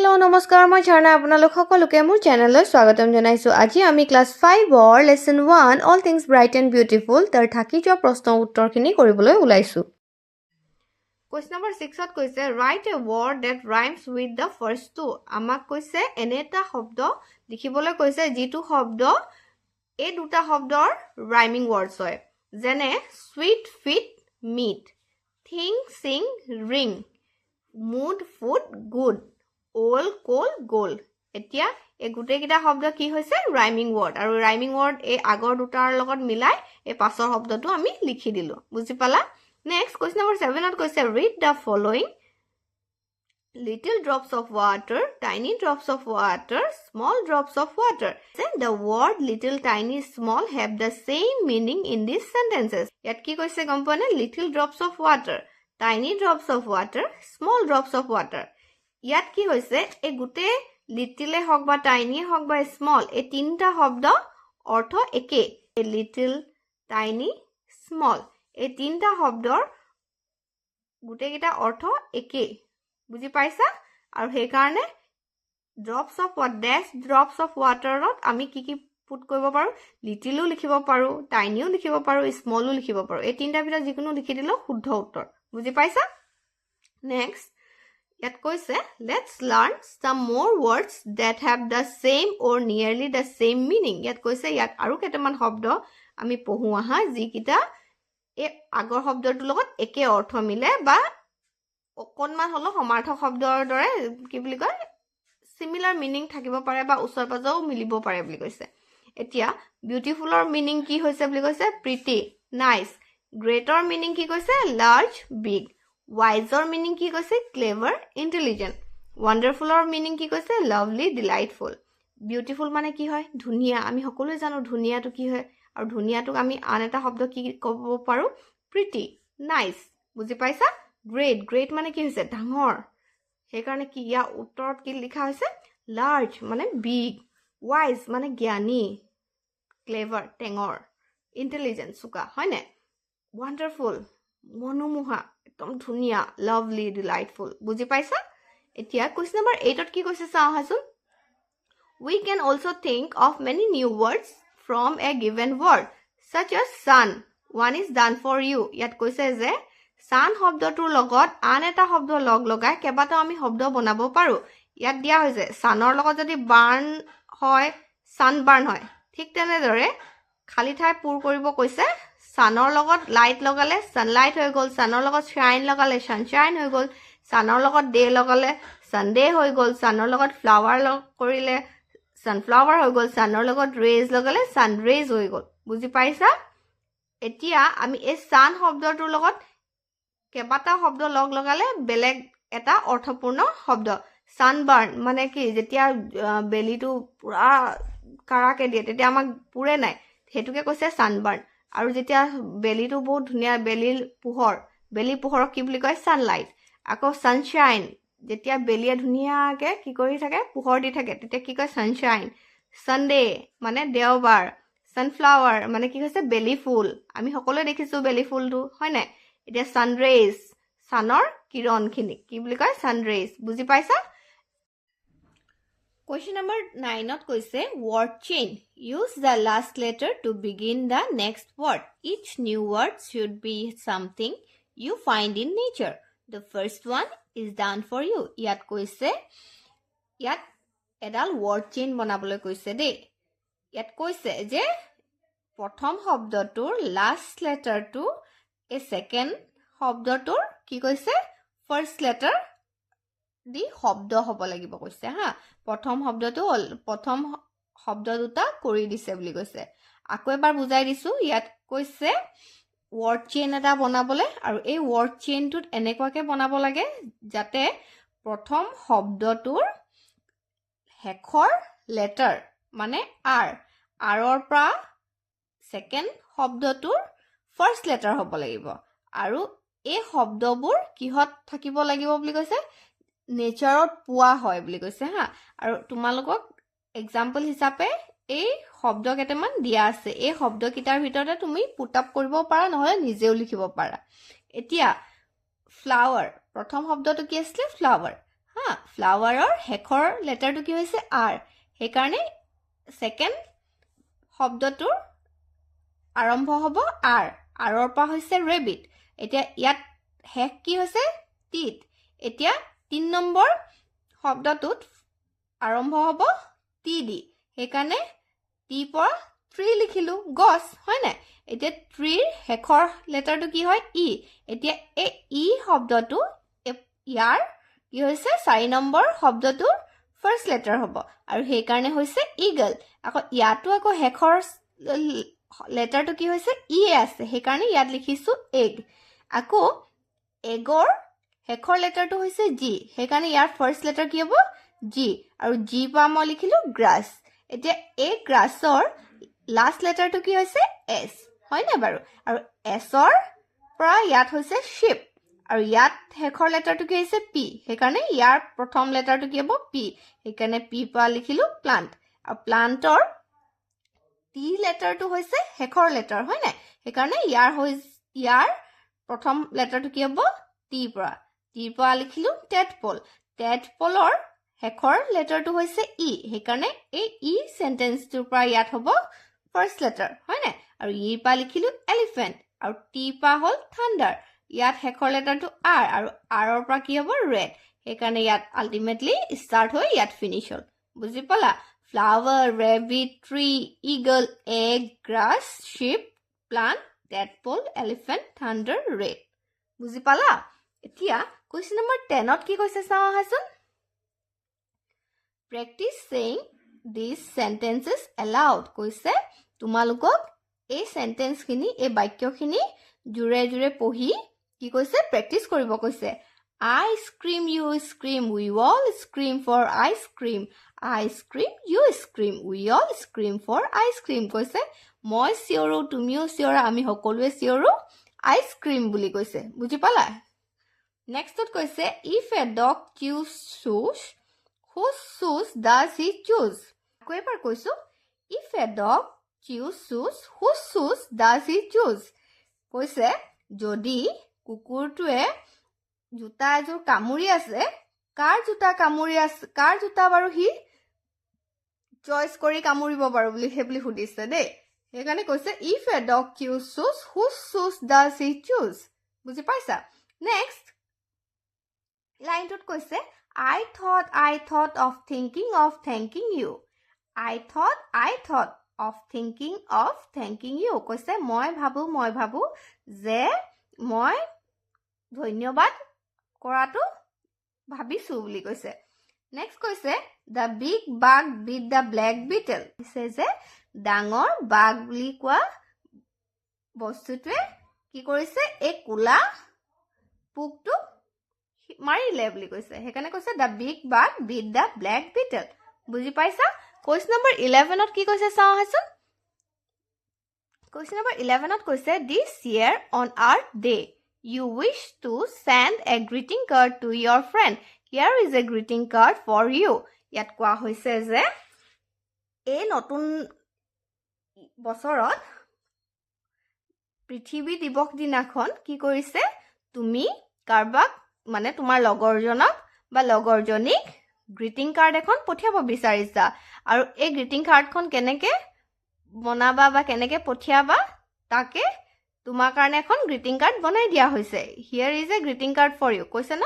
Hello' নমস্কাৰ মই ঝৰ্ণা আপোনালোক সকলোকে মোৰ চেনেললৈ স্বাগতম জনাইছোঁ আজি আমি ক্লাছ 5ৰ lesson 1 all things bright and beautiful তাৰ থাকি যোৱা প্ৰশ্ন উত্তৰখিনি কৰিবলৈ ওলাইছোঁ কুৱেশ্যন নম্বৰ 6ত কৈছে write a word that rhymes with the first two আমাক কৈছে এনে এটা শব্দ লিখিবলৈ কৈছে যিটো শব্দ এই দুটা শব্দৰ ৰাইমিং ৱৰ্ডছ হয় যেনে sweet feet meet thing sing ring mood food good Old, cold, gold. এতিয়া এই গুটেইকেইটা শব্দ কি হৈছে ৰাইমিং ৱৰ্ড আৰু ৰাইমিং ৱৰ্ড এই আগৰ দুটাৰ লগত মিলাই এই পাছৰ শব্দটো আমি লিখি দিলো বুজি পালা নেক্সট কুৱেশ্যন নম্বৰ 7ত কৈছে read the following little drops of water tiny drops of water small drops of water the word little tiny small have the same meaning in these sentences ইয়াত কি কৈছে গম পোৱা নে little drops of water tiny drops of water small drops of water ইয়াত কি হৈছে এই গুটে লিটল হক বা টাইনি হক বা স্মল এই তিনটা শব্দ অৰ্থ একে লিটল টাইনি স্মল এই তিনটা শব্দৰ গুটেকেইটা অৰ্থ একে বুজি পাইছা আৰু সেই কাৰণে ড্ৰপস অফ ড্যাশ ড্ৰপস অফ ওয়াটাৰত আমি কি কি পুট কৰিব পাৰো লিটলও লিখিব পাৰো টাইনিও লিখিব পাৰো স্মলও লিখিব পাৰো এই তিনটা ভিতৰত যিকোনো লিখি দিলে শুদ্ধ উত্তৰ বুজি পাইছা নেক্সট ইয়াত কৈছে let's learn some more words that have the same or nearly the same meaning ইয়াত কৈছে ইয়াত আৰু কেইটামান শব্দ আমি পঢ়ো আহা যিকিটা এই আগৰ শব্দটোৰ লগত একে অৰ্থ মিলে বা অকনমান হলো সমাৰ্থক শব্দৰ দৰে কি বুলি কয় সিমিলাৰ মিনিং থাকিব পাৰে বা উচ্চাৰ পাজও মিলিব পাৰে বুলি কৈছে এতিয়া বিউটিফুলৰ মিনিং কি হৈছে বুলি কৈছে প্ৰিটি নাইস গ্ৰেটৰ মিনিং কি কৈছে লাৰ্জ বিগ Wiser meaning কি কৈছে clever intelligent wonderfulৰ meaning কি কৈছে lovely delightful beautiful মানে কি হয় ধুনিয়া আমি সকলোৱে জানো ধুনিয়াটো কি হয় আৰু ধুনিয়াটোক আমি আন এটা শব্দ কি ক'ব পাৰো pretty nice বুজি পাইছা great মানে কি হৈছে ডাঙৰ সেই কাৰণে কি ইয়া উত্তৰত কি লিখা হৈছে large মানে big wise মানে জ্ঞানী clever টেঙৰ intelligent চুকা হয়নে wonderful মনোমোহা একদম ধুনিয়া lovely delightful বুজি পাইছা এতিয়া কোৱেশ্চন নম্বৰ 8ত কি কৈছে চাও হাসুন we can also think of many new words from a given word such as sun one is done for you ইয়াত কৈছে যে sun শব্দটোৰ লগত আন এটা শব্দ লগ লগাই কেবাটাও আমি শব্দ বনাব পাৰো ইয়াত দিয়া হৈছে sunৰ লগত যদি burn হয় sunburn হয় ঠিক তেনেদৰে খালি ঠাই পূৰ কৰিব কৈছে sunৰ লগত লাইট লগালে sunlight হৈ গল sunৰ লগত shine লগালে sunshine হৈ গল sunৰ লগত day লগালে sunday হৈ গল sunৰ লগত flower কৰিলে sunflower হৈ গল sunৰ লগত rays লগালে sun rays হৈ গল বুজি পাইছা এতিয়া আমি এই sun শব্দটোৰ লগত কেবাটা শব্দ লগ লগালে বেলেগ এটা অৰ্থপূৰ্ণ শব্দ sunburn মানে কি যেতিয়া বেলিটো পুৰা কাৰাকে দিয়ে তেতিয়া আমাক পুৰে নাই হেতুকে কৈছে sunburn আৰু যেতিয়া বেলিটো বহুত ধুনিয়া বেলি পোহৰক কি বুলি কয় sunlight আকৌ sunshine যেতিয়া বেলিয়ে ধুনিয়াকে কি কৰি থাকে পোহৰ দি থাকে তেতিয়া কি কয় sunshine sunday মানে দেওবাৰ sunflower মানে কি কৈছে বেলি ফুল আমি সকলোৱে দেখিছো বেলি ফুলটো হয় নাই এতিয়া sun rays sunৰ কিৰণখিনি কি বুলি কয় sun rays বুজি পাইছা Question number 9ত কৈছে word chain use the last letter to begin the next word each new word should be something you find in nature the first one is done for you ইয়াত কৈছে ইয়াত এডাল word chain বনাবলৈ কৈছে দেই ইয়াত কৈছে যে প্ৰথম শব্দটোৰ last letterটো এই second শব্দটোৰ কি কৈছে first letter দি শব্দ হ'ব লাগিব কৈছে হা প্ৰথম শব্দ দুটা কৰি দিছে বুলি কৈছে আকৌ এবাৰ বুজাই দিছো ইয়াত কৈছে word chain এটা বনাবলে আৰু এই word chainটোত এনেকুৱাকে বনাব লাগে যাতে প্ৰথম শব্দটোৰ শেষৰ letter মানে r ৰ পৰা second শব্দটোৰ first letter হ'ব লাগিব আৰু এই শব্দবোৰ কিহত থাকিব লাগিব বুলি কৈছে নেচাৰত পোৱা হয় বুলি কৈছে হা আৰু তোমালোকক এক্সাম্পল হিচাপে এই শব্দ কেইটামান দিয়া আছে এই শব্দ কিটাৰ ভিতৰতে তুমি পুট আপ কৰিব পাৰা নহলে নিজেও লিখিব পাৰা এতিয়া ফ্লাৱাৰ প্ৰথম শব্দটো কি আছিল ফ্লাৱাৰ হা হা ফ্লাৱাৰৰ শেষৰ লেটাৰটো কি হৈছে আৰ সেইকাৰণে সেকেন্ড শব্দটোৰ আৰম্ভ হ'ব আৰ আৰৰ পৰা হৈছে ৰেবিট এতিয়া ইয়াত শেষ কি হৈছে টিত এতিয়া 3 নম্বৰ শব্দটোত আৰম্ভ হ'ব টি দি সেইকাৰণে টি পৰা 3 লিখিলো গছ হয় না এতিয়া 3 ৰ শেষৰ লেটাৰটো কি হয় ই এতিয়া এই ই শব্দটো ইয়াৰ কি হৈছে 4 নম্বৰ শব্দটোৰ ফাৰ্স্ট লেটাৰ হ'ব আৰু সেই কাৰণে হৈছে ইগল আকৌ ইয়াতো আকৌ শেষৰ লেটাৰটো কি হৈছে ই আছে সেই কাৰণে ইয়াত লিখিছো এগ আকৌ এগৰ শেষৰ লেটাৰটো হৈছে জি সেই কাৰণে ইয়াৰ ফাৰ্স্ট লেটাৰ কি হ'ব জি আৰু জি পৰা মই লিখিলো গ্ৰাছ এতিয়া এই গ্ৰাছৰ লাষ্ট লেটাৰটো কি হৈছে এছ হয় না বাৰু আৰু এছৰ পৰা ইয়াত হৈছে শিপ আৰু ইয়াত শেষৰ লেটাৰটো কি হৈছে পি সেইকাৰণে ইয়াৰ প্ৰথম লেটাৰটো কি হ'ব পি সেইকাৰণে পি পৰা লিখিলো প্লান্ট আৰু প্লান্টৰ টি লেটাৰটো হৈছে শেষৰ লেটাৰ হয় না সেইকাৰণে ইয়াৰ প্ৰথম লেটাৰটো কি হ'ব টিৰ পৰা লিখিলো টেডপলৰ শেষৰ লেটাৰটো হৈছে ই সেইকাৰণে এই ই সেন্টেন্সটোৰ পৰা ইয়াত হ'ব ফাৰ্স্ট লেটাৰ হয় না আৰু ইৰ পৰা লিখিলো এলিফেন্ট আৰু টি পৰা হ'ল থান্ডাৰ ইয়াত শেষৰ লেটাৰটো আৰ আৰু আৰৰ পৰা কি হ'ব ৰেড সেইকাৰণে ইয়াত আল্টিমেটলি ষ্টাৰ্ট হৈ ইয়াত ফিনিশ হ'ল বুজি পালা flower rabbit tree eagle egg grass sheep plant tadpole elephant thunder red বুজি পালা এতিয়া কুৱেশ্যন নম্বৰ 10ত কি কৈছে চাওঁ আহাচোন practice saying this sentences aloud কৈছে তোমালোকক এই সেন্টেন্সখিনি এই বাক্যখিনি জুৰে জুৰে পঢ়ি কি কৈছে প্ৰেক্টিচ কৰিব কৈছে I scream you scream we all scream for ice cream I scream you scream we all scream for ice cream কৈছে মই চিঞৰো তুমিও চিঞৰা আমি সকলোৱে চিঞৰো আইচ ক্ৰীম বুলি কৈছে বুজি পালা নেক্সটত কৈছে if a dog chews shoes whose shoes does he choose আকৌ এবাৰ কৈছো if a dog chews shoes whose shoes does he choose কৈছে যদি কুকুৰটোৱে জোতা এযোৰ কামুৰি আছে কাৰ জোতা বাৰু সি চইচ কৰি কামুৰিব বাৰু বুলি হেবলি সুধিছে দেই সেইকাৰণে কৈছে if a dog chews shoes whose shoes does he choose বুজি পাইছা নেক্সট লাইনটোত কৈছে I thought of thinking of thanking you I thought of thinking of thanking you কৈছে মই ভাবো যে মই ধন্যবাদ কৰাটো ভাবিছো বুলি কৈছে নেক্সট কৈছে the big bug beat the black beetle কৈছে যে ডাঙৰ বাঘ বুলি কোৱা বস্তুটোৱে কি কৰিছে এই কোলা পোকটো মাৰিলে বুলি কৈছে সেইকাৰণে কৈছে the big bug beat the black beetle বুজি পাইছা কুৱেশ্যন নম্বৰ 11ত কি কৈছে চাওঁ আহাচোন কুৱেশ্যন নম্বৰ 11ত কৈছে this year on earth day you wish to send a greeting card to your friend here is a greeting card for you ইয়াত কোৱা হৈছে যে এই নতুন বছৰত পৃথিৱী দিৱস দিনাখন কি কৰিছে তুমি কাৰবাক মানে তোমাৰ লগৰজনক বা লগৰজনীক গ্ৰিটিং কাৰ্ড এখন পঠিয়াব বিচাৰিছা আৰু এই গ্ৰিটিং কাৰ্ডখন কেনেকে বনাবা বা কেনেকে পঠিয়াবা তাকে তোমাৰ কাৰণে এখন গ্ৰিটিং কাৰ্ড বনাই দিয়া হৈছে here is a greeting card for you কৈছে ন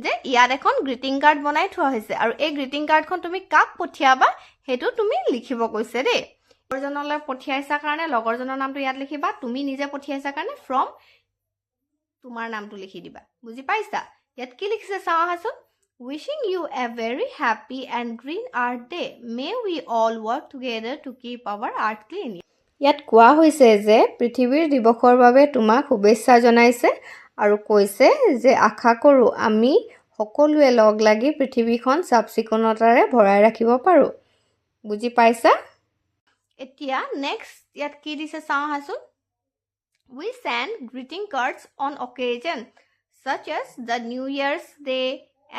যে ইয়াত এখন গ্ৰিটিং কাৰ্ড বনাই থোৱা হৈছে আৰু এই গ্ৰিটিং কাৰ্ডখন তুমি কাক পঠিয়াবা হেতু তুমি লিখিব কৈছে দেই লগৰজনলৈ পঠিয়াইছা কাৰণে লগৰজনৰ নামটো ইয়াত লিখিবা তুমি নিজে পঠিয়াইছা কাৰণে from তোমাৰ নামটো লিখি দিবা বুজি পাইছা ইয়াত কি লিখিছে চাওঁ আহাচোন wishing you a very happy and green earth day may we all work together to keep our earth clean ইয়াত কোৱা হৈছে যে পৃথিৱীৰ দিৱসৰ বাবে তোমাক শুভেচ্ছা জনাইছে আৰু কৈছে যে আশা কৰো আমি সকলোৱে লগ লাগি পৃথিৱীখন চাফচিকুণতাৰে ভৰাই ৰাখিব পাৰো বুজি পাইছা এতিয়া নেক্সট ইয়াত কি দিছে চাওঁ আহাচোন we send greeting cards on occasion such as the New Year's Day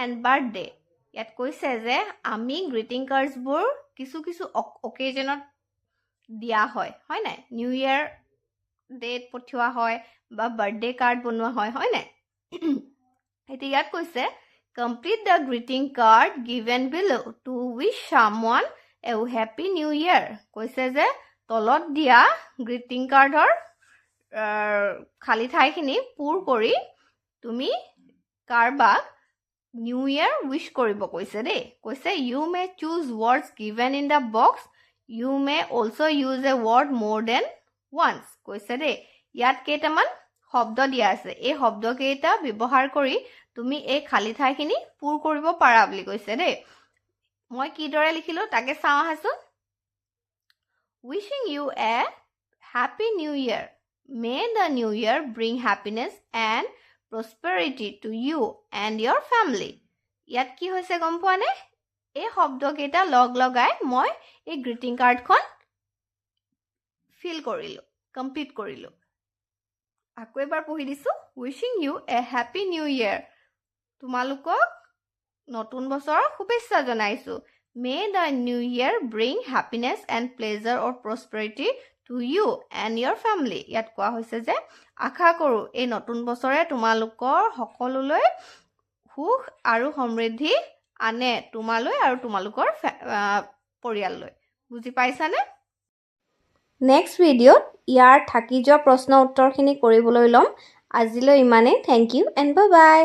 and birthday ইয়াত কৈছে যে আমি গ্ৰিটিং কাৰ্ডছবোৰ কিছু অকেজনত দিয়া হয় নাই নিউ ইয়াৰ ডেট পঠিওৱা হয় বা বাৰ্থডে কাৰ্ড বনোৱা হয় নাই এতিয়া ইয়াত কৈছে Complete the greeting card given below to wish someone a happy new year. কৈছে যে তলত দিয়া greeting cardৰ খালি ঠাইখিনি পূৰ কৰি তুমি কাৰবাক নিউ ইয়াৰ উইশ কৰিব কৈছে দেই কৈছে you may choose words given in the box. You may also use a word more than once. কৈছে দেই ইয়াত কেইটামান শব্দ দিয়া আছে এই শব্দ কেইটা ব্যৱহাৰ কৰি তুমি এই খালি ঠাইখিনি পূৰ কৰিব পাৰা বুলি কৈছে দেই মই কিদৰে লিখিলো তাকে চাওঁ আহাচোন wishing you a happy new year. May the new year bring happiness and prosperity to you and your family. ইয়াত কি হৈছে গম পোৱা নে এই শব্দ কেইটা লগ লগাই মই এই গ্ৰিটিং কাৰ্ডখন ফিল কৰিলো কমপ্লিট কৰিলো আকৌ এবাৰ পঢ়ি দিছো wishing you a happy new year. তোমালোকক নতুন বছৰৰ শুভেচ্ছা জনাইছো. May the new year bring happiness and pleasure or prosperity to you and your family. ইয়াত কোৱা হৈছে যে আশা কৰো এই নতুন বছৰে তোমালোকৰ সকলোলৈ সুখ আৰু সমৃদ্ধি আনে তোমালৈ আৰু তোমালোকৰ পৰিয়াললৈ. বুজি পাইছানে? নেক্সট ভিডিঅ'ত ইয়াৰ থাকি যোৱা প্ৰশ্ন উত্তৰখিনি কৰিবলৈ ল'ম. আজিলৈ ইমানেই. Thank you and bye by.